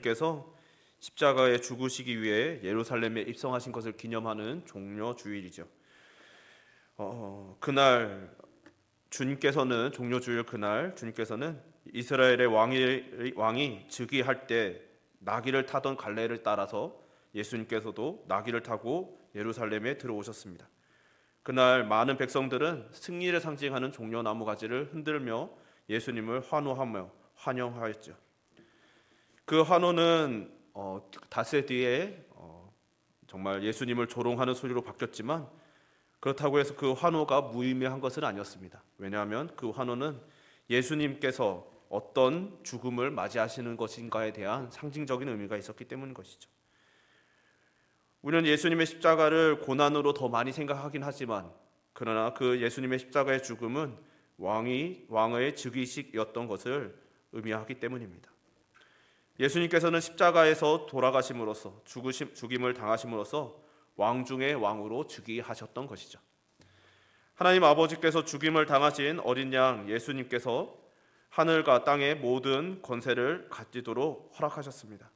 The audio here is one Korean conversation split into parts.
예수님께서 십자가에 죽으시기 위해 예루살렘에 입성하신 것을 기념하는 종려 주일이죠. 그날 주님께서는 종려 주일 그날 주님께서는 이스라엘의 왕이 즉위할 때 나귀를 타던 갈래를 따라서 예수님께서도 나귀를 타고 예루살렘에 들어오셨습니다. 그날 많은 백성들은 승리를 상징하는 종려나무 가지를 흔들며 예수님을 환호하며 환영하였죠. 그 환호는 닷새 뒤에 정말 예수님을 조롱하는 소리로 바뀌었지만 그렇다고 해서 그 환호가 무의미한 것은 아니었습니다. 왜냐하면 그 환호는 예수님께서 어떤 죽음을 맞이하시는 것인가에 대한 상징적인 의미가 있었기 때문인 것이죠. 우리는 예수님의 십자가를 고난으로 더 많이 생각하긴 하지만 그러나 그 예수님의 십자가의 죽음은 왕의 즉위식이었던 것을 의미하기 때문입니다. 예수님께서는 십자가에서 돌아가심으로써 죽임을 당하심으로써 왕 중의 왕으로 즉위하셨던 것이죠. 하나님 아버지께서 죽임을 당하신 어린 양 예수님께서 하늘과 땅의 모든 권세를 가지도록 허락하셨습니다.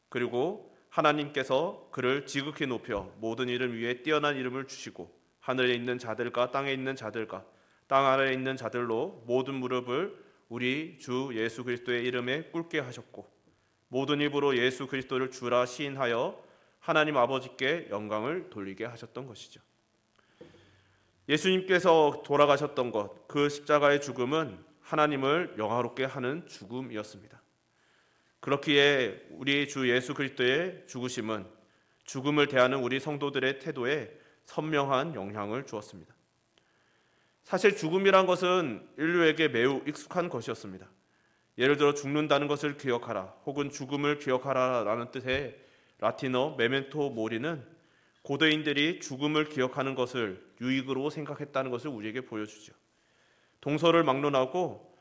그리고 하나님께서 그를 지극히 높여 모든 이름 위에 뛰어난 이름을 주시고 하늘에 있는 자들과 땅에 있는 자들과 땅 아래에 있는 자들로 모든 무릎을 우리 주 예수 그리스도의 이름에 꿇게 하셨고 모든 입으로 예수 그리스도를 주라 시인하여 하나님 아버지께 영광을 돌리게 하셨던 것이죠. 예수님께서 돌아가셨던 것, 그 십자가의 죽음은 하나님을 영화롭게 하는 죽음이었습니다. 그렇기에 우리 주 예수 그리스도의 죽으심은 죽음을 대하는 우리 성도들의 태도에 선명한 영향을 주었습니다. 사실 죽음이란 것은 인류에게 매우 익숙한 것이었습니다. 예를 들어 죽는다는 것을 기억하라 혹은 죽음을 기억하라 라는 뜻의 라틴어 메멘토 모리는 고대인들이 죽음을 기억하는 것을 유익으로 생각했다는 것을 우리에게 보여주죠. 동서를 막론하고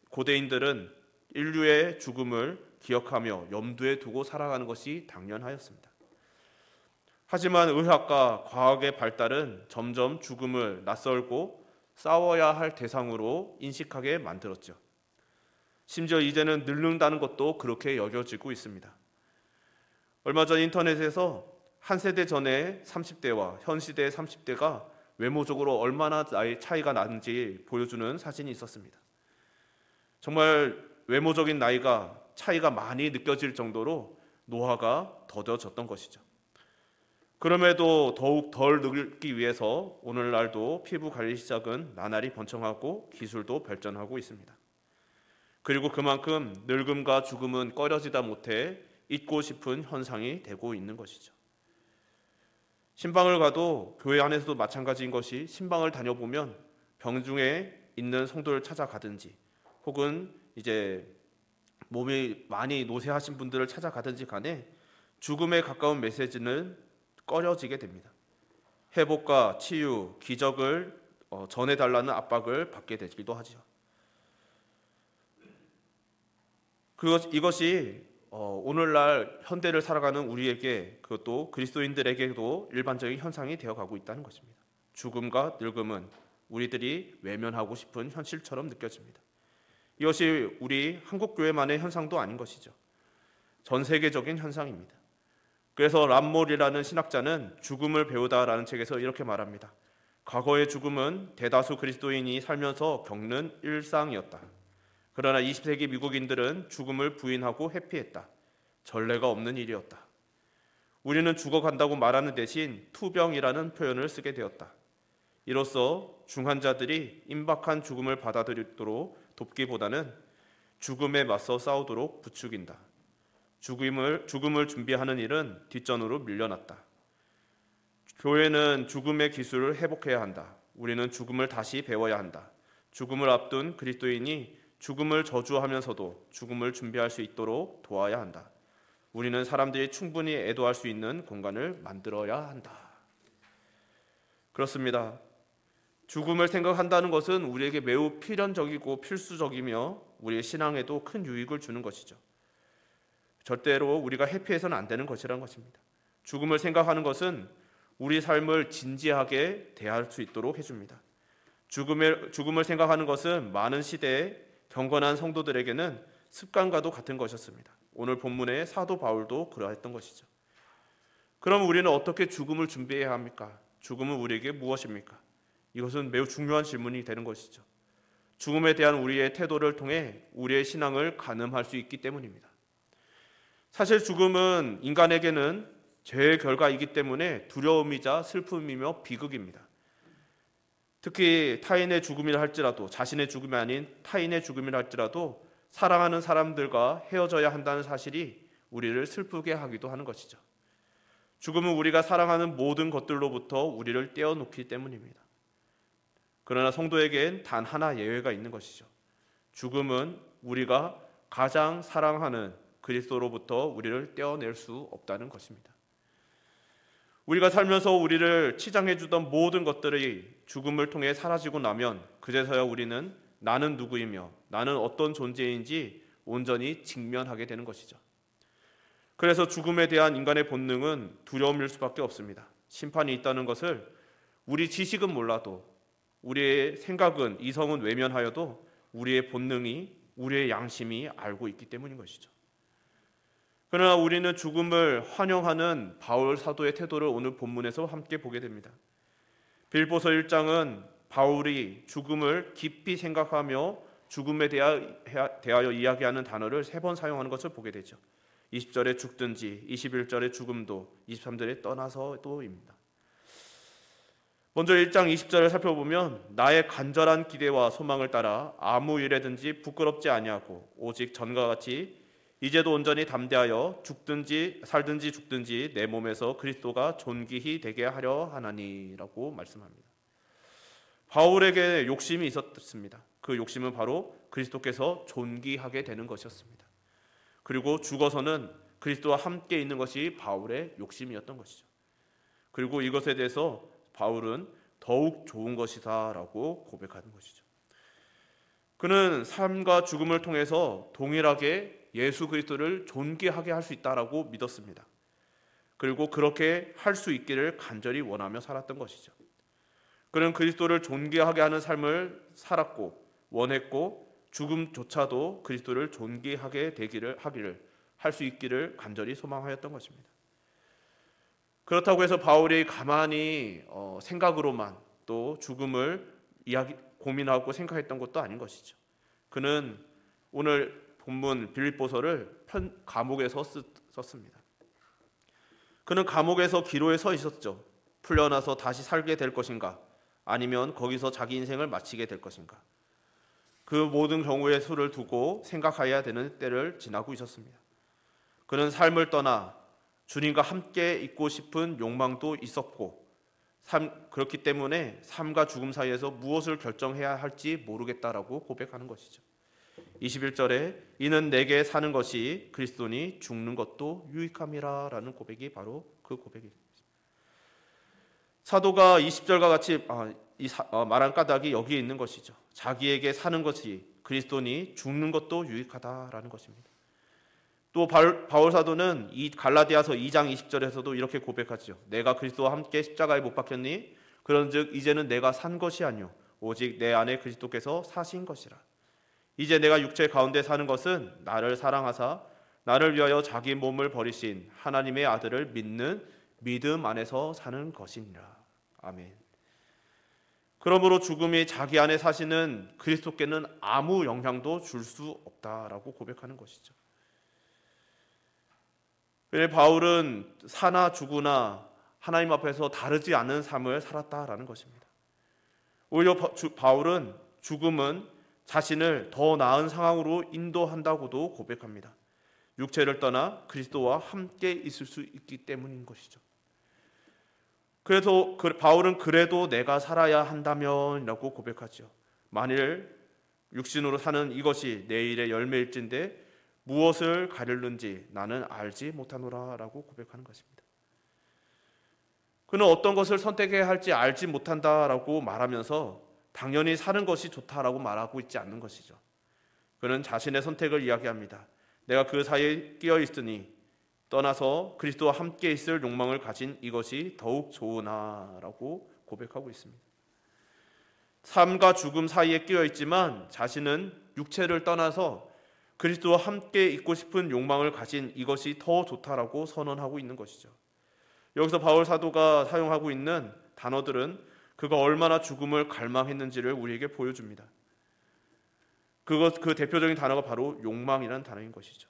고대인들은 인류의 죽음을 기억하며 염두에 두고 살아가는 것이 당연하였습니다. 하지만 의학과 과학의 발달은 점점 죽음을 낯설고 싸워야 할 대상으로 인식하게 만들었죠. 심지어 이제는 늙는다는 것도 그렇게 여겨지고 있습니다. 얼마 전 인터넷에서 한 세대 전의 30대와 현 시대의 30대가 외모적으로 얼마나 나이 차이가 나는지 보여주는 사진이 있었습니다. 정말 외모적인 나이가 차이가 많이 느껴질 정도로 노화가 더뎌졌던 것이죠. 그럼에도 더욱 덜 늙기 위해서 오늘날도 피부 관리 시작은 나날이 번창하고 기술도 발전하고 있습니다. 그리고 그만큼 늙음과 죽음은 꺼려지다 못해 잊고 싶은 현상이 되고 있는 것이죠. 신방을 가도 교회 안에서도 마찬가지인 것이 신방을 다녀보면 병중에 있는 성도를 찾아가든지 혹은 이제 몸이 많이 노쇠하신 분들을 찾아가든지 간에 죽음에 가까운 메시지는 꺼려지게 됩니다. 회복과 치유, 기적을 전해달라는 압박을 받게 되기도 하죠. 이것이 오늘날 현대를 살아가는 우리에게 그것도 그리스도인들에게도 일반적인 현상이 되어가고 있다는 것입니다. 죽음과 늙음은 우리들이 외면하고 싶은 현실처럼 느껴집니다. 이것이 우리 한국교회만의 현상도 아닌 것이죠. 전 세계적인 현상입니다. 그래서 람몰이라는 신학자는 죽음을 배우다라는 책에서 이렇게 말합니다. 과거의 죽음은 대다수 그리스도인이 살면서 겪는 일상이었다. 그러나 20세기 미국인들은 죽음을 부인하고 회피했다. 전례가 없는 일이었다. 우리는 죽어간다고 말하는 대신 투병이라는 표현을 쓰게 되었다. 이로써 중환자들이 임박한 죽음을 받아들이도록 돕기보다는 죽음에 맞서 싸우도록 부추긴다. 죽음을 준비하는 일은 뒷전으로 밀려났다. 교회는 죽음의 기술을 회복해야 한다. 우리는 죽음을 다시 배워야 한다. 죽음을 앞둔 그리스도인이 죽음을 저주하면서도 죽음을 준비할 수 있도록 도와야 한다. 우리는 사람들이 충분히 애도할 수 있는 공간을 만들어야 한다. 그렇습니다. 죽음을 생각한다는 것은 우리에게 매우 필연적이고 필수적이며 우리의 신앙에도 큰 유익을 주는 것이죠. 절대로 우리가 회피해서는 안 되는 것이라는 것입니다. 죽음을 생각하는 것은 우리 삶을 진지하게 대할 수 있도록 해줍니다. 죽음을 생각하는 것은 많은 시대에 경건한 성도들에게는 습관과도 같은 것이었습니다. 오늘 본문의 사도 바울도 그러했던 것이죠. 그럼 우리는 어떻게 죽음을 준비해야 합니까? 죽음은 우리에게 무엇입니까? 이것은 매우 중요한 질문이 되는 것이죠. 죽음에 대한 우리의 태도를 통해 우리의 신앙을 가늠할 수 있기 때문입니다. 사실 죽음은 인간에게는 죄의 결과이기 때문에 두려움이자 슬픔이며 비극입니다. 특히 타인의 죽음이라 할지라도, 자신의 죽음이 아닌 타인의 죽음이라 할지라도 사랑하는 사람들과 헤어져야 한다는 사실이 우리를 슬프게 하기도 하는 것이죠. 죽음은 우리가 사랑하는 모든 것들로부터 우리를 떼어놓기 때문입니다. 그러나 성도에겐 단 하나 예외가 있는 것이죠. 죽음은 우리가 가장 사랑하는 그리스도로부터 우리를 떼어낼 수 없다는 것입니다. 우리가 살면서 우리를 치장해 주던 모든 것들이 죽음을 통해 사라지고 나면 그제서야 우리는 나는 누구이며 나는 어떤 존재인지 온전히 직면하게 되는 것이죠. 그래서 죽음에 대한 인간의 본능은 두려움일 수밖에 없습니다. 심판이 있다는 것을 우리 지식은 몰라도, 우리의 생각은, 이성은 외면하여도 우리의 본능이, 우리의 양심이 알고 있기 때문인 것이죠. 그러나 우리는 죽음을 환영하는 바울 사도의 태도를 오늘 본문에서 함께 보게 됩니다. 빌립보서 1장은 바울이 죽음을 깊이 생각하며 죽음에 대하여 이야기하는 단어를 3번 사용하는 것을 보게 되죠. 20절에 죽든지, 21절에 죽음도, 23절에 떠나서도입니다. 먼저 1장 20절을 살펴보면 나의 간절한 기대와 소망을 따라 아무 일에든지 부끄럽지 아니하고 오직 전과 같이 이제도 온전히 담대하여 죽든지 살든지 죽든지 내 몸에서 그리스도가 존귀히 되게 하려 하나니라고 말씀합니다. 바울에게 욕심이 있었습니다. 그 욕심은 바로 그리스도께서 존귀하게 되는 것이었습니다. 그리고 죽어서는 그리스도와 함께 있는 것이 바울의 욕심이었던 것이죠. 그리고 이것에 대해서 바울은 더욱 좋은 것이다라고 고백하는 것이죠. 그는 삶과 죽음을 통해서 동일하게 예수 그리스도를 존귀하게 할 수 있다라고 믿었습니다. 그리고 그렇게 할 수 있기를 간절히 원하며 살았던 것이죠. 그는 그리스도를 존귀하게 하는 삶을 살았고 원했고 죽음조차도 그리스도를 존귀하게 하기를 할 수 있기를 간절히 소망하였던 것입니다. 그렇다고 해서 바울이 가만히 생각으로만 또 죽음을 고민하고 생각했던 것도 아닌 것이죠. 그는 오늘 본문 빌립보서를 감옥에서 썼습니다. 그는 감옥에서 기로에 서 있었죠. 풀려나서 다시 살게 될 것인가, 아니면 거기서 자기 인생을 마치게 될 것인가. 그 모든 경우의 수를 두고 생각해야 되는 때를 지나고 있었습니다. 그는 삶을 떠나 주님과 함께 있고 싶은 욕망도 있었고, 그렇기 때문에 삶과 죽음 사이에서 무엇을 결정해야 할지 모르겠다라고 고백하는 것이죠. 21절에 이는 내게 사는 것이 그리스도니 죽는 것도 유익함이라 라는 고백이 바로 그 고백입니다. 사도가 20절과 같이 말한 까닭이 여기에 있는 것이죠. 자기에게 사는 것이 그리스도니 죽는 것도 유익하다라는 것입니다. 또 바울 사도는 이 갈라디아서 2장 20절에서도 이렇게 고백하죠. 내가 그리스도와 함께 십자가에 못 박혔니? 그런즉 이제는 내가 산 것이 아니요 오직 내 안에 그리스도께서 사신 것이라. 이제 내가 육체 가운데 사는 것은 나를 사랑하사 나를 위하여 자기 몸을 버리신 하나님의 아들을 믿는 믿음 안에서 사는 것이니라. 아멘. 그러므로 죽음이 자기 안에 사시는 그리스도께는 아무 영향도 줄 수 없다라고 고백하는 것이죠. 바울은 사나 죽으나 하나님 앞에서 다르지 않은 삶을 살았다라는 것입니다. 오히려 바울은 죽음은 자신을 더 나은 상황으로 인도한다고도 고백합니다. 육체를 떠나 그리스도와 함께 있을 수 있기 때문인 것이죠. 그래서 바울은 그래도 내가 살아야 한다면이라고 고백하죠. 만일 육신으로 사는 이것이 내일의 열매일진데 무엇을 가릴는지 나는 알지 못하노라 라고 고백하는 것입니다. 그는 어떤 것을 선택해야 할지 알지 못한다라고 말하면서 당연히 사는 것이 좋다라고 말하고 있지 않는 것이죠. 그는 자신의 선택을 이야기합니다. 내가 그 사이에 끼어 있으니 떠나서 그리스도와 함께 있을 욕망을 가진 이것이 더욱 좋으나라고 고백하고 있습니다. 삶과 죽음 사이에 끼어 있지만 자신은 육체를 떠나서 그리스도와 함께 있고 싶은 욕망을 가진 이것이 더 좋다라고 선언하고 있는 것이죠. 여기서 바울 사도가 사용하고 있는 단어들은 그가 얼마나 죽음을 갈망했는지를 우리에게 보여줍니다. 그 대표적인 단어가 바로 욕망이라는 단어인 것이죠.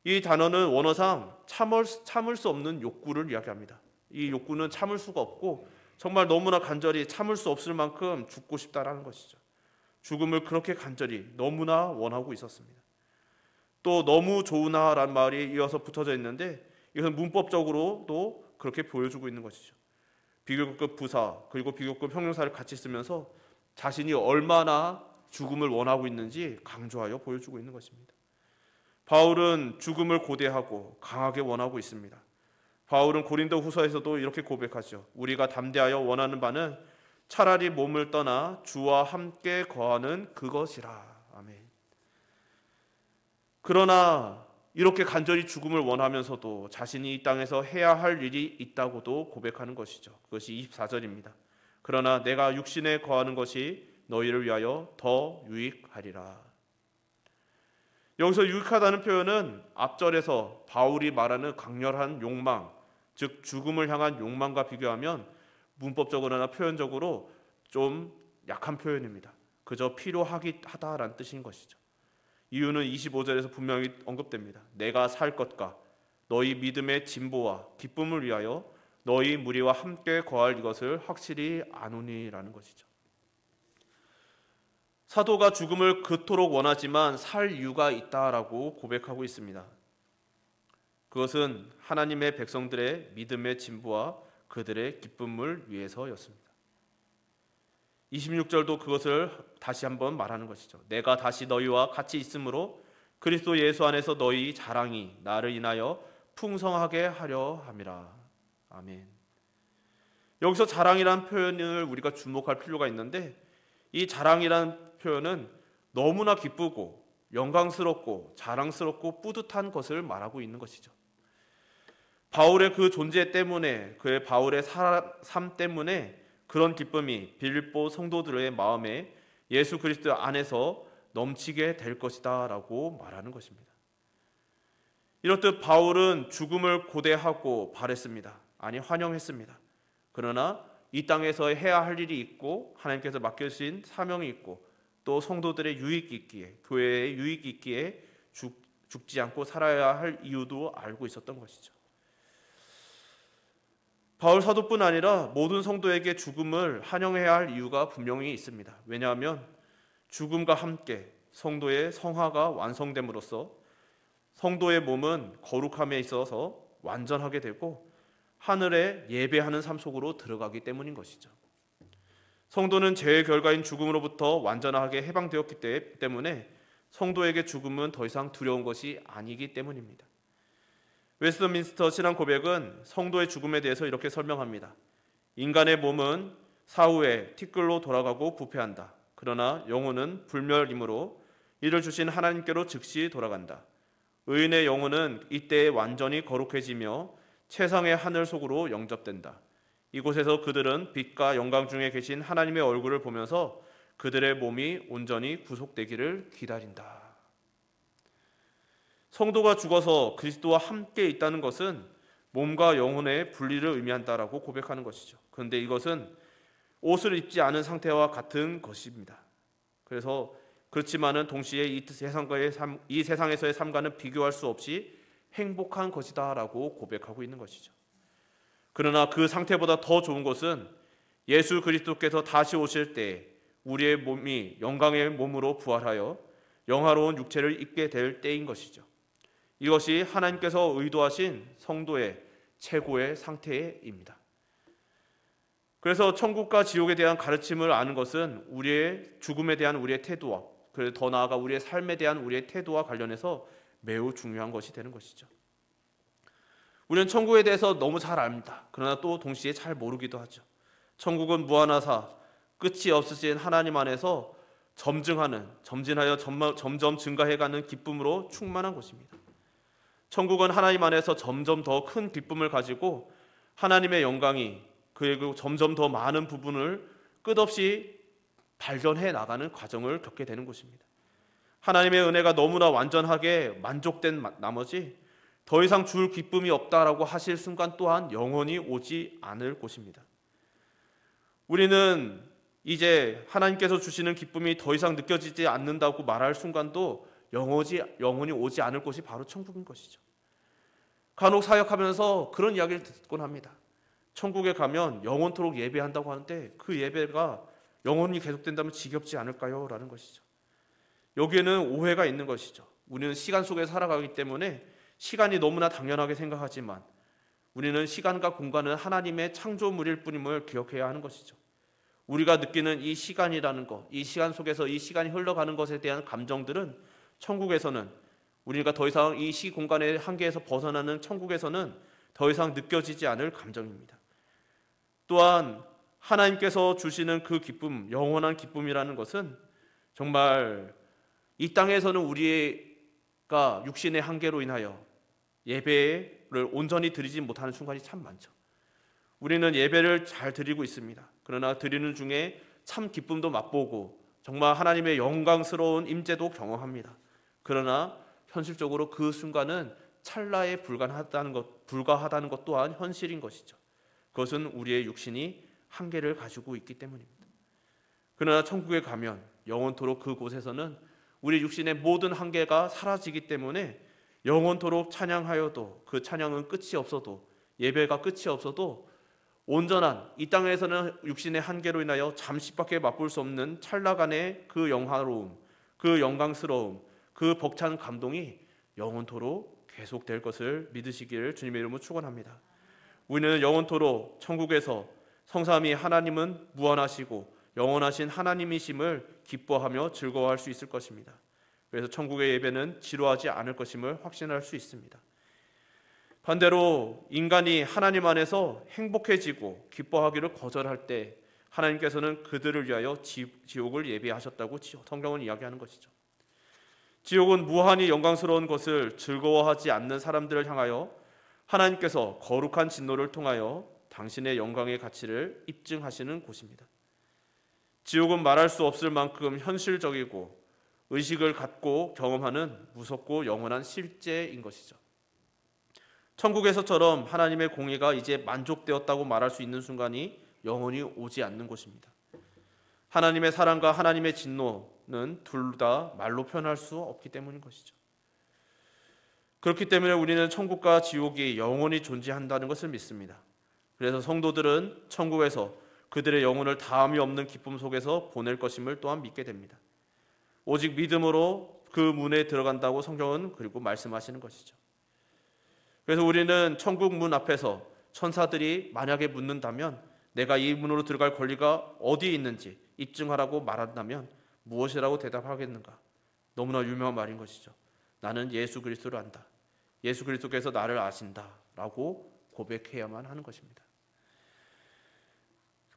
이 단어는 원어상 참을 수 없는 욕구를 이야기합니다. 이 욕구는 참을 수가 없고 정말 너무나 간절히 참을 수 없을 만큼 죽고 싶다라는 것이죠. 죽음을 그렇게 간절히 너무나 원하고 있었습니다. 또 너무 좋으나라는 말이 이어서 붙어져 있는데 이것은 문법적으로도 그렇게 보여주고 있는 것이죠. 비교급 부사 그리고 비교급 형용사를 같이 쓰면서 자신이 얼마나 죽음을 원하고 있는지 강조하여 보여주고 있는 것입니다. 바울은 죽음을 고대하고 강하게 원하고 있습니다. 바울은 고린도 후서에서도 이렇게 고백하죠. 우리가 담대하여 원하는 바는 차라리 몸을 떠나 주와 함께 거하는 그것이라. 아멘. 그러나 이렇게 간절히 죽음을 원하면서도 자신이 이 땅에서 해야 할 일이 있다고도 고백하는 것이죠. 그것이 24절입니다. 그러나 내가 육신에 거하는 것이 너희를 위하여 더 유익하리라. 여기서 유익하다는 표현은 앞절에서 바울이 말하는 강렬한 욕망, 즉 죽음을 향한 욕망과 비교하면 문법적으로나 표현적으로 좀 약한 표현입니다. 그저 필요하다라는 뜻인 것이죠. 이유는 25절에서 분명히 언급됩니다. 내가 살 것과 너희 믿음의 진보와 기쁨을 위하여 너희 무리와 함께 거할 이것을 확실히 아노니라는 것이죠. 사도가 죽음을 그토록 원하지만 살 이유가 있다라고 고백하고 있습니다. 그것은 하나님의 백성들의 믿음의 진보와 그들의 기쁨을 위해서였습니다. 26절도 그것을 다시 한번 말하는 것이죠. 내가 다시 너희와 같이 있으므로 그리스도 예수 안에서 너희 자랑이 나를 인하여 풍성하게 하려 함이라. 아멘. 여기서 자랑이라는 표현을 우리가 주목할 필요가 있는데 이 자랑이라는 표현은 너무나 기쁘고 영광스럽고 자랑스럽고 뿌듯한 것을 말하고 있는 것이죠. 바울의 그 존재 때문에 그의 바울의 삶 때문에 그런 기쁨이 빌립보 성도들의 마음에 예수 그리스도 안에서 넘치게 될 것이다 라고 말하는 것입니다. 이렇듯 바울은 죽음을 고대하고 바랬습니다. 아니 환영했습니다. 그러나 이 땅에서 해야 할 일이 있고 하나님께서 맡겨주신 사명이 있고 또 성도들의 유익이 있기에 교회의 유익이 있기에 죽지 않고 살아야 할 이유도 알고 있었던 것이죠. 바울 사도뿐 아니라 모든 성도에게 죽음을 환영해야 할 이유가 분명히 있습니다. 왜냐하면 죽음과 함께 성도의 성화가 완성됨으로써 성도의 몸은 거룩함에 있어서 완전하게 되고 하늘에 예배하는 삶 속으로 들어가기 때문인 것이죠. 성도는 죄의 결과인 죽음으로부터 완전하게 해방되었기 때문에 성도에게 죽음은 더 이상 두려운 것이 아니기 때문입니다. 웨스트민스터 신앙 고백은 성도의 죽음에 대해서 이렇게 설명합니다. 인간의 몸은 사후에 티끌로 돌아가고 부패한다. 그러나 영혼은 불멸이므로 이를 주신 하나님께로 즉시 돌아간다. 의인의 영혼은 이때에 완전히 거룩해지며 최상의 하늘 속으로 영접된다. 이곳에서 그들은 빛과 영광 중에 계신 하나님의 얼굴을 보면서 그들의 몸이 온전히 구속되기를 기다린다. 성도가 죽어서 그리스도와 함께 있다는 것은 몸과 영혼의 분리를 의미한다라고 고백하는 것이죠. 그런데 이것은 옷을 입지 않은 상태와 같은 것입니다. 그래서 그렇지만은 동시에 이 세상에서의 삶과는 비교할 수 없이 행복한 것이다라고 고백하고 있는 것이죠. 그러나 그 상태보다 더 좋은 것은 예수 그리스도께서 다시 오실 때 우리의 몸이 영광의 몸으로 부활하여 영화로운 육체를 입게 될 때인 것이죠. 이것이 하나님께서 의도하신 성도의 최고의 상태입니다. 그래서 천국과 지옥에 대한 가르침을 아는 것은 우리의 죽음에 대한 우리의 태도와 더 나아가 우리의 삶에 대한 우리의 태도와 관련해서 매우 중요한 것이 되는 것이죠. 우리는 천국에 대해서 너무 잘 압니다. 그러나 또 동시에 잘 모르기도 하죠. 천국은 무한하사 끝이 없으신 하나님 안에서 점진하여 점점 증가해가는 기쁨으로 충만한 곳입니다. 천국은 하나님 안에서 점점 더 큰 기쁨을 가지고 하나님의 영광이 그리고 점점 더 많은 부분을 끝없이 발견해 나가는 과정을 겪게 되는 곳입니다. 하나님의 은혜가 너무나 완전하게 만족된 나머지 더 이상 줄 기쁨이 없다라고 하실 순간 또한 영원히 오지 않을 곳입니다. 우리는 이제 하나님께서 주시는 기쁨이 더 이상 느껴지지 않는다고 말할 순간도 영원히 오지 않을 곳이 바로 천국인 것이죠. 간혹 사역하면서 그런 이야기를 듣곤 합니다. 천국에 가면 영원토록 예배한다고 하는데 그 예배가 영원히 계속된다면 지겹지 않을까요? 라는 것이죠. 여기에는 오해가 있는 것이죠. 우리는 시간 속에 살아가기 때문에 시간이 너무나 당연하게 생각하지만 우리는 시간과 공간은 하나님의 창조물일 뿐임을 기억해야 하는 것이죠. 우리가 느끼는 이 시간이라는 것, 이 시간 속에서 이 시간이 흘러가는 것에 대한 감정들은 천국에서는 우리가 더 이상 이 시공간의 한계에서 벗어나는 천국에서는 더 이상 느껴지지 않을 감정입니다. 또한 하나님께서 주시는 그 기쁨, 영원한 기쁨이라는 것은 정말 이 땅에서는 우리가 육신의 한계로 인하여 예배를 온전히 드리지 못하는 순간이 참 많죠. 우리는 예배를 잘 드리고 있습니다. 그러나 드리는 중에 참 기쁨도 맛보고 정말 하나님의 영광스러운 임재도 경험합니다. 그러나 현실적으로 그 순간은 찰나에 불과하다는 것 또한 현실인 것이죠. 그것은 우리의 육신이 한계를 가지고 있기 때문입니다. 그러나 천국에 가면 영원토록 그곳에서는 우리 육신의 모든 한계가 사라지기 때문에 영원토록 찬양하여도 그 찬양은 끝이 없어도 예배가 끝이 없어도 온전한 이 땅에서는 육신의 한계로 인하여 잠시밖에 맛볼 수 없는 찰나간의 그 영화로움, 그 영광스러움, 그 벅찬 감동이 영원토록 계속될 것을 믿으시기를 주님의 이름으로 축원합니다. 우리는 영원토록 천국에서 성삼위 하나님은 무한하시고 영원하신 하나님이심을 기뻐하며 즐거워할 수 있을 것입니다. 그래서 천국의 예배는 지루하지 않을 것임을 확신할 수 있습니다. 반대로 인간이 하나님 안에서 행복해지고 기뻐하기를 거절할 때 하나님께서는 그들을 위하여 지옥을 예비하셨다고 성경은 이야기하는 것이죠. 지옥은 무한히 영광스러운 것을 즐거워하지 않는 사람들을 향하여 하나님께서 거룩한 진노를 통하여 당신의 영광의 가치를 입증하시는 곳입니다. 지옥은 말할 수 없을 만큼 현실적이고 의식을 갖고 경험하는 무섭고 영원한 실제인 것이죠. 천국에서처럼 하나님의 공의가 이제 만족되었다고 말할 수 있는 순간이 영원히 오지 않는 곳입니다. 하나님의 사랑과 하나님의 진노는 둘 다 말로 표현할 수 없기 때문인 것이죠. 그렇기 때문에 우리는 천국과 지옥이 영원히 존재한다는 것을 믿습니다. 그래서 성도들은 천국에서 그들의 영혼을 다함이 없는 기쁨 속에서 보낼 것임을 또한 믿게 됩니다. 오직 믿음으로 그 문에 들어간다고 성경은 그리고 말씀하시는 것이죠. 그래서 우리는 천국 문 앞에서 천사들이 만약에 묻는다면 내가 이 문으로 들어갈 권리가 어디에 있는지 입증하라고 말한다면 무엇이라고 대답하겠는가? 너무나 유명한 말인 것이죠. 나는 예수 그리스도를 안다. 예수 그리스도께서 나를 아신다 라고 고백해야만 하는 것입니다.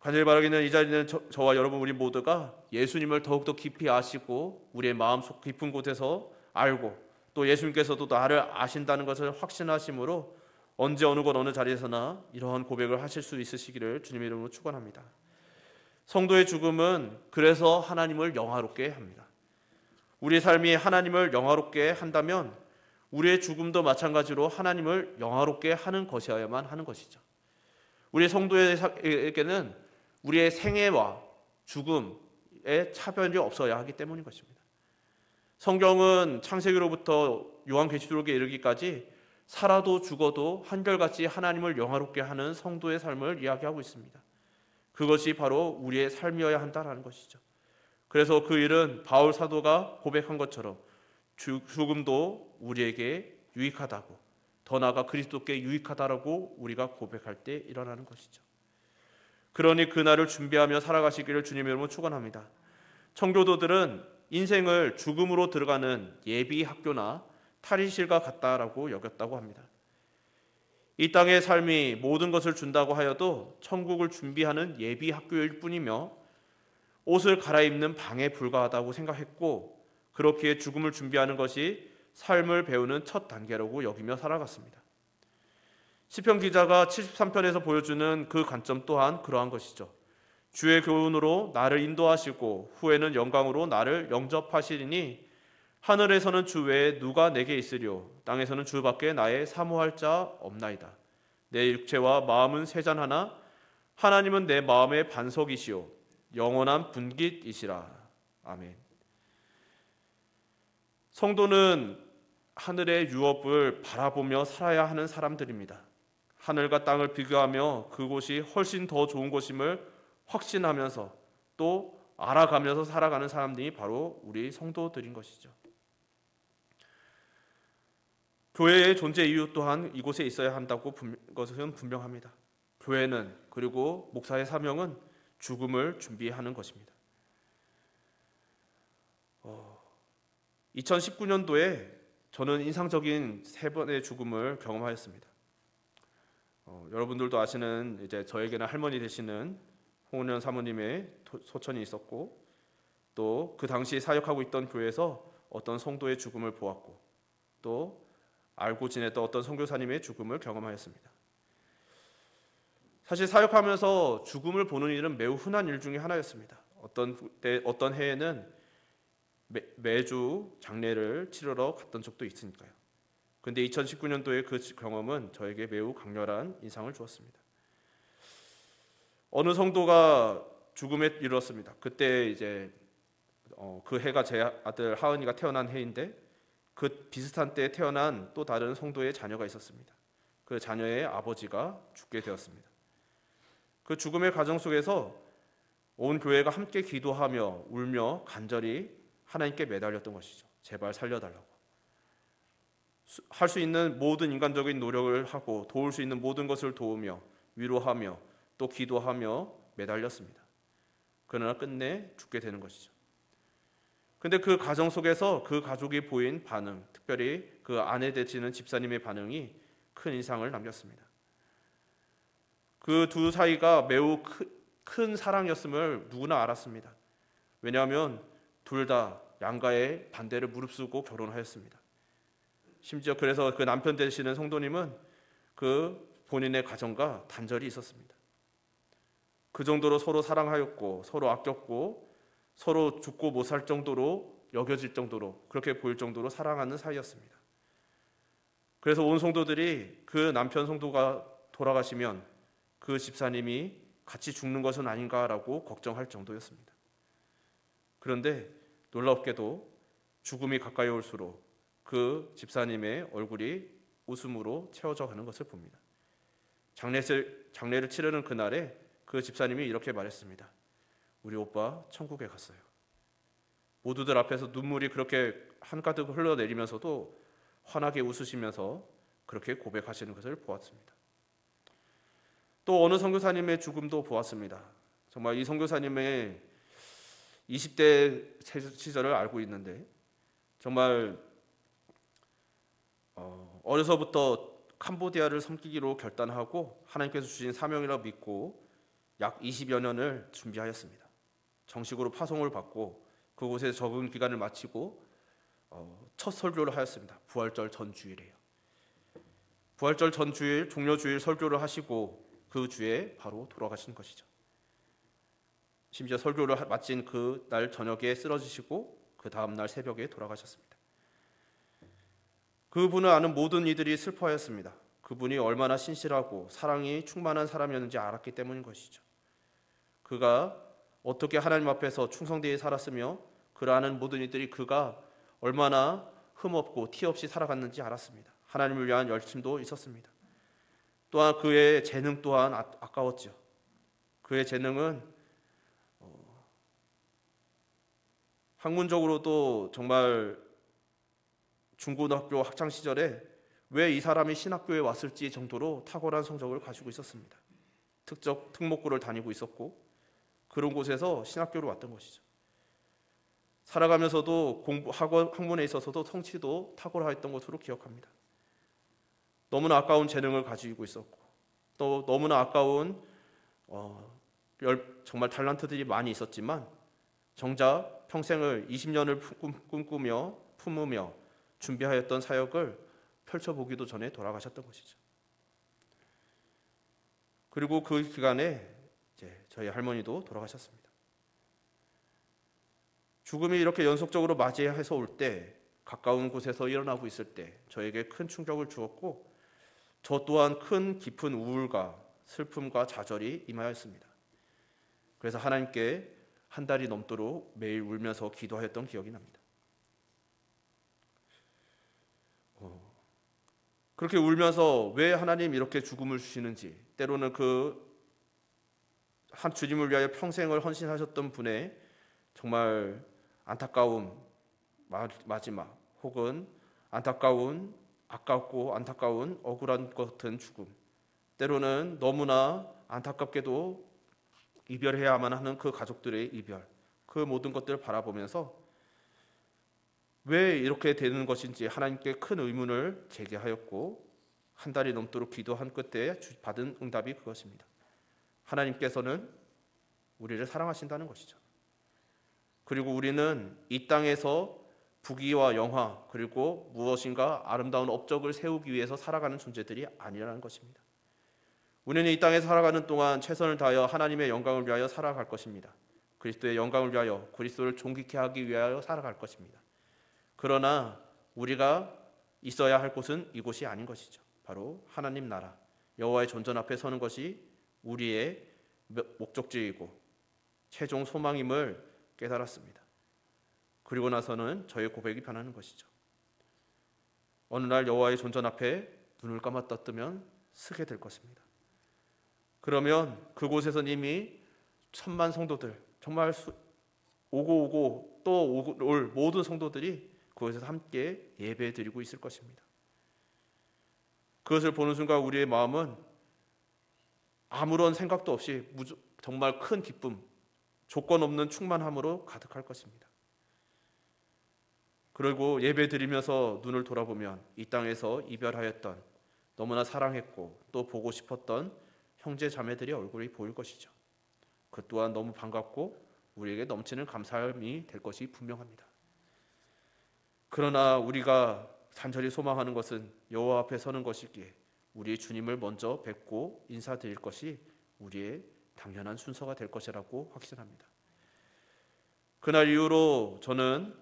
간절히 바라기는 이 자리는 저와 여러분 우리 모두가 예수님을 더욱더 깊이 아시고 우리의 마음속 깊은 곳에서 알고 또 예수님께서도 나를 아신다는 것을 확신하심으로 언제 어느 곳 어느 자리에서나 이러한 고백을 하실 수 있으시기를 주님의 이름으로 축원합니다. 성도의 죽음은 그래서 하나님을 영화롭게 합니다. 우리의 삶이 하나님을 영화롭게 한다면 우리의 죽음도 마찬가지로 하나님을 영화롭게 하는 것이어야만 하는 것이죠. 우리 성도에게는 우리의 생애와 죽음의 차별이 없어야 하기 때문인 것입니다. 성경은 창세기로부터 요한계시록에 이르기까지 살아도 죽어도 한결같이 하나님을 영화롭게 하는 성도의 삶을 이야기하고 있습니다. 그것이 바로 우리의 삶이어야 한다는 것이죠. 그래서 그 일은 바울 사도가 고백한 것처럼 죽음도 우리에게 유익하다고, 더 나아가 그리스도께 유익하다라고 우리가 고백할 때 일어나는 것이죠. 그러니 그날을 준비하며 살아가시기를 주님의 이름으로 축원합니다. 청교도들은 인생을 죽음으로 들어가는 예비 학교나 탈의실과 같다라고 여겼다고 합니다. 이 땅의 삶이 모든 것을 준다고 하여도 천국을 준비하는 예비 학교일 뿐이며 옷을 갈아입는 방에 불과하다고 생각했고 그렇기에 죽음을 준비하는 것이 삶을 배우는 첫 단계라고 여기며 살아갔습니다. 시편 기자가 73편에서 보여주는 그 관점 또한 그러한 것이죠. 주의 교훈으로 나를 인도하시고 후에는 영광으로 나를 영접하시리니 하늘에서는 주 외에 누가 내게 있으리요 땅에서는 주밖에 나의 사모할 자 없나이다. 내 육체와 마음은 세잔하나 하나님은 내 마음의 반석이시요 영원한 분깃이시라. 아멘. 성도는 하늘의 유업을 바라보며 살아야 하는 사람들입니다. 하늘과 땅을 비교하며 그곳이 훨씬 더 좋은 곳임을 확신하면서 또 알아가면서 살아가는 사람들이 바로 우리 성도들인 것이죠. 교회의 존재 이유 또한 이곳에 있어야 한다고 것은 분명합니다. 교회는 그리고 목사의 사명은 죽음을 준비하는 것입니다. 2019년도에 저는 인상적인 3번의 죽음을 경험하였습니다. 여러분들도 아시는 이제 저에게는 할머니 되시는 홍은현 사모님의 소천이 있었고 또 그 당시 사역하고 있던 교회에서 어떤 성도의 죽음을 보았고 또 알고 지냈던 어떤 선교사님의 죽음을 경험하였습니다. 사실 사역하면서 죽음을 보는 일은 매우 흔한 일 중에 하나였습니다. 어떤 해에는 매주 장례를 치르러 갔던 적도 있으니까요. 그런데 2019년도에 그 경험은 저에게 매우 강렬한 인상을 주었습니다. 어느 성도가 죽음에 이르렀습니다. 그때 이제 그 해가 제 아들 하은이가 태어난 해인데 그 비슷한 때에 태어난 또 다른 성도의 자녀가 있었습니다. 그 자녀의 아버지가 죽게 되었습니다. 그 죽음의 과정 속에서 온 교회가 함께 기도하며 울며 간절히 하나님께 매달렸던 것이죠. 제발 살려달라고. 할 수 있는 모든 인간적인 노력을 하고 도울 수 있는 모든 것을 도우며 위로하며 또 기도하며 매달렸습니다. 그러나 끝내 죽게 되는 것이죠. 근데 그 과정 속에서 그 가족이 보인 반응, 특별히 그 아내 되시는 집사님의 반응이 큰 인상을 남겼습니다. 그 두 사이가 매우 큰 사랑이었음을 누구나 알았습니다. 왜냐하면 둘 다 양가의 반대를 무릅쓰고 결혼하였습니다. 심지어 그래서 그 남편 되시는 성도님은 그 본인의 가정과 단절이 있었습니다. 그 정도로 서로 사랑하였고 서로 아꼈고 서로 죽고 못 살 정도로 여겨질 정도로 그렇게 보일 정도로 사랑하는 사이였습니다. 그래서 온 성도들이 그 남편 성도가 돌아가시면 그 집사님이 같이 죽는 것은 아닌가라고 걱정할 정도였습니다. 그런데 놀랍게도 죽음이 가까이 올수록 그 집사님의 얼굴이 웃음으로 채워져 가는 것을 봅니다. 장례를 치르는 그날에 그 집사님이 이렇게 말했습니다. 우리 오빠 천국에 갔어요. 모두들 앞에서 눈물이 그렇게 한가득 흘러내리면서도 환하게 웃으시면서 그렇게 고백하시는 것을 보았습니다. 또 어느 선교사님의 죽음도 보았습니다. 정말 이 선교사님의 20대 시절을 알고 있는데 정말 어려서부터 캄보디아를 섬기기로 결단하고 하나님께서 주신 사명이라 믿고 약 20여 년을 준비하였습니다. 정식으로 파송을 받고 그곳에 적응 기간을 마치고 첫 설교를 하였습니다. 부활절 전주일이에요. 부활절 전주일 종료주일 설교를 하시고 그 주에 바로 돌아가신 것이죠. 심지어 설교를 마친 그 날 저녁에 쓰러지시고 그 다음 날 새벽에 돌아가셨습니다. 그분을 아는 모든 이들이 슬퍼하였습니다. 그분이 얼마나 신실하고 사랑이 충만한 사람이었는지 알았기 때문인 것이죠. 그가 어떻게 하나님 앞에서 충성되게 살았으며 그를 아는 모든 이들이 그가 얼마나 흠없고 티 없이 살아갔는지 알았습니다. 하나님을 위한 열심도 있었습니다. 또한 그의 재능 또한 아까웠죠. 그의 재능은 학문적으로도 정말 중고등학교 학창 시절에 왜 이 사람이 신학교에 왔을지 정도로 탁월한 성적을 가지고 있었습니다. 특목고를 다니고 있었고 그런 곳에서 신학교로 왔던 것이죠. 살아가면서도 학문에 있어서도 성취도 탁월했던 것으로 기억합니다. 너무나 아까운 재능을 가지고 있었고 또 너무나 아까운 정말 탤런트들이 많이 있었지만 정작 평생을 20년을 꿈꾸며 품으며 준비하였던 사역을 펼쳐보기도 전에 돌아가셨던 것이죠. 그리고 그 기간에 이제 저희 할머니도 돌아가셨습니다. 죽음이 이렇게 연속적으로 맞이해서 올 때 가까운 곳에서 일어나고 있을 때 저에게 큰 충격을 주었고, 저 또한 큰 깊은 우울과 슬픔과 좌절이 임하였습니다. 그래서 하나님께 한 달이 넘도록 매일 울면서 기도하였던 기억이 납니다. 그렇게 울면서 왜 하나님 이렇게 죽음을 주시는지, 때로는 그 한 주님을 위하여 평생을 헌신하셨던 분의 정말 안타까움, 마지막, 혹은 아깝고 안타까운 억울한 것 같은 죽음, 때로는 너무나 안타깝게도 이별해야만 하는 그 가족들의 이별, 그 모든 것들을 바라보면서 왜 이렇게 되는 것인지 하나님께 큰 의문을 제기하였고, 한 달이 넘도록 기도한 끝에 받은 응답이 그것입니다. 하나님께서는 우리를 사랑하신다는 것이죠. 그리고 우리는 이 땅에서 부귀와 영화, 그리고 무엇인가 아름다운 업적을 세우기 위해서 살아가는 존재들이 아니라는 것입니다. 우리는 이 땅에 살아가는 동안 최선을 다하여 하나님의 영광을 위하여 살아갈 것입니다. 그리스도의 영광을 위하여, 그리스도를 존귀케 하기 위하여 살아갈 것입니다. 그러나 우리가 있어야 할 곳은 이곳이 아닌 것이죠. 바로 하나님 나라, 여호와의 존전 앞에 서는 것이 우리의 목적지이고 최종 소망임을 깨달았습니다. 그리고 나서는 저의 고백이 변하는 것이죠. 어느 날 여호와의 존전 앞에 눈을 감았다 뜨면 서게 될 것입니다. 그러면 그곳에서 이미 천만 성도들, 정말 오고 또 올 모든 성도들이 그곳에서 함께 예배드리고 있을 것입니다. 그것을 보는 순간 우리의 마음은 아무런 생각도 없이 정말 큰 기쁨, 조건 없는 충만함으로 가득할 것입니다. 그리고 예배드리면서 눈을 돌아보면 이 땅에서 이별하였던, 너무나 사랑했고 또 보고 싶었던 형제 자매들의 얼굴이 보일 것이죠. 그 또한 너무 반갑고 우리에게 넘치는 감사함이 될 것이 분명합니다. 그러나 우리가 간절히 소망하는 것은 여호와 앞에 서는 것이기에 우리 주님을 먼저 뵙고 인사드릴 것이 우리의 당연한 순서가 될 것이라고 확신합니다. 그날 이후로 저는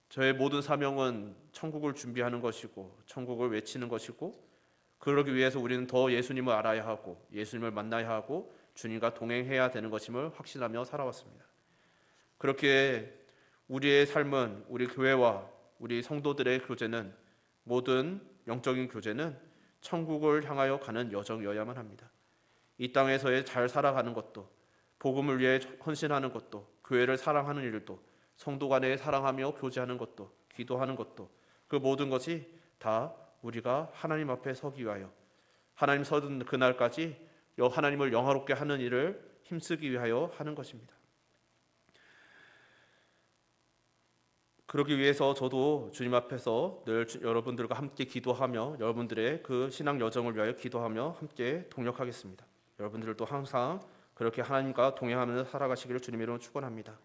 저의 모든 사명은 천국을 준비하는 것이고 천국을 외치는 것이고, 그러기 위해서 우리는 더 예수님을 알아야 하고 예수님을 만나야 하고 주님과 동행해야 되는 것임을 확신하며 살아왔습니다. 그렇게 우리의 삶은, 우리 교회와 우리 성도들의 교제는, 모든 영적인 교제는 천국을 향하여 가는 여정이어야만 합니다. 이 땅에서의 잘 살아가는 것도, 복음을 위해 헌신하는 것도, 교회를 사랑하는 일도, 성도 간에 사랑하며 교제하는 것도, 기도하는 것도, 그 모든 것이 다 우리가 하나님 앞에 서기 위하여, 하나님 서는 그날까지 하나님을 영화롭게 하는 일을 힘쓰기 위하여 하는 것입니다. 그러기 위해서 저도 주님 앞에서 늘 여러분들과 함께 기도하며 여러분들의 그 신앙 여정을 위하여 기도하며 함께 동력하겠습니다. 여러분들도 항상 그렇게 하나님과 동행하면서 살아가시기를 주님의 이름으로 축원합니다.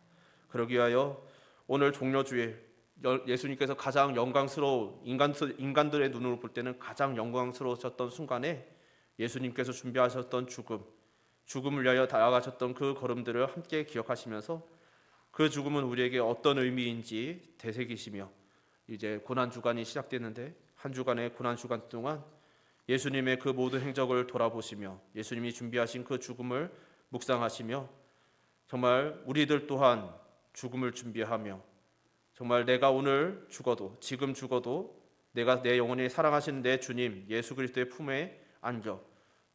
그러기 위하여 오늘 종려주일, 예수님께서 가장 영광스러운, 인간들의 눈으로 볼 때는 가장 영광스러우셨던 순간에 예수님께서 준비하셨던 죽음을 위하여 나아가셨던 그 걸음들을 함께 기억하시면서 그 죽음은 우리에게 어떤 의미인지 되새기시며, 이제 고난주간이 시작되는데 한 주간의 고난주간 동안 예수님의 그 모든 행적을 돌아보시며 예수님이 준비하신 그 죽음을 묵상하시며, 정말 우리들 또한 죽음을 준비하며, 정말 내가 오늘 죽어도, 지금 죽어도 내가 내 영혼이 사랑하시는 내 주님 예수 그리스도의 품에 안겨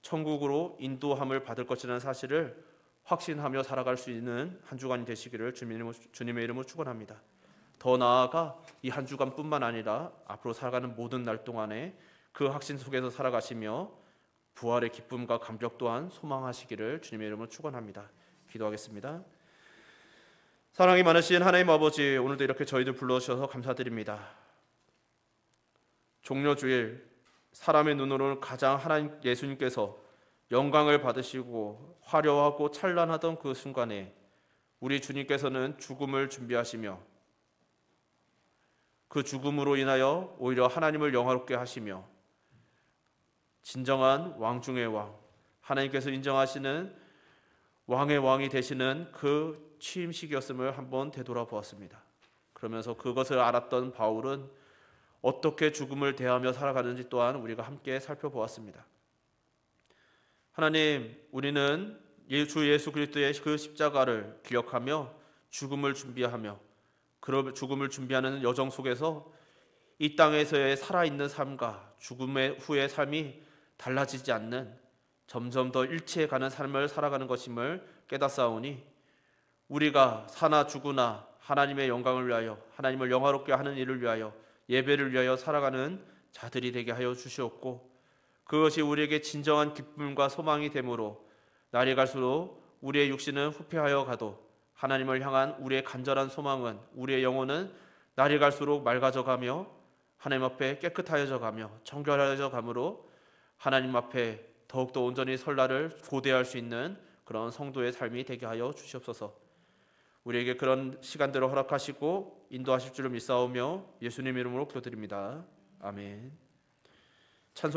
천국으로 인도함을 받을 것이라는 사실을 확신하며 살아갈 수 있는 한 주간이 되시기를 주님의 이름으로 축원합니다. 더 나아가 이 한 주간뿐만 아니라 앞으로 살아가는 모든 날 동안에 그 확신 속에서 살아가시며 부활의 기쁨과 감격 또한 소망하시기를 주님의 이름으로 축원합니다. 기도하겠습니다. 사랑이 많으신 하나님 아버지, 오늘도 이렇게 저희들 불러주셔서 감사드립니다. 종려주일, 사람의 눈으로는 가장 하나님 예수님께서 영광을 받으시고 화려하고 찬란하던 그 순간에 우리 주님께서는 죽음을 준비하시며 그 죽음으로 인하여 오히려 하나님을 영화롭게 하시며 진정한 왕 중의 왕, 하나님께서 인정하시는 왕의 왕이 되시는 그 취임식이었음을 한번 되돌아보았습니다. 그러면서 그것을 알았던 바울은 어떻게 죽음을 대하며 살아가는지 또한 우리가 함께 살펴보았습니다. 하나님, 우리는 주 예수 그리스도의 그 십자가를 기억하며 죽음을 준비하며 죽음을 준비하는 여정 속에서 이 땅에서의 살아있는 삶과 죽음의 후의 삶이 달라지지 않는 점점 더 일치해가는 삶을 살아가는 것임을 깨닫사오니 우리가 사나 죽으나 하나님의 영광을 위하여 하나님을 영화롭게 하는 일을 위하여 예배를 위하여 살아가는 자들이 되게 하여 주시옵고 그것이 우리에게 진정한 기쁨과 소망이 되므로 날이 갈수록 우리의 육신은 후퇴하여 가도 하나님을 향한 우리의 간절한 소망은 우리의 영혼은 날이 갈수록 맑아져 가며 하나님 앞에 깨끗하여져 가며 정결하여져 가므로 하나님 앞에 더욱더 온전히 설날을 고대할 수 있는 그런 성도의 삶이 되게 하여 주시옵소서. 우리에게 그런 시간들을 허락하시고 인도하실 줄을 믿사오며 예수님 이름으로 기도드립니다. 아멘. 찬송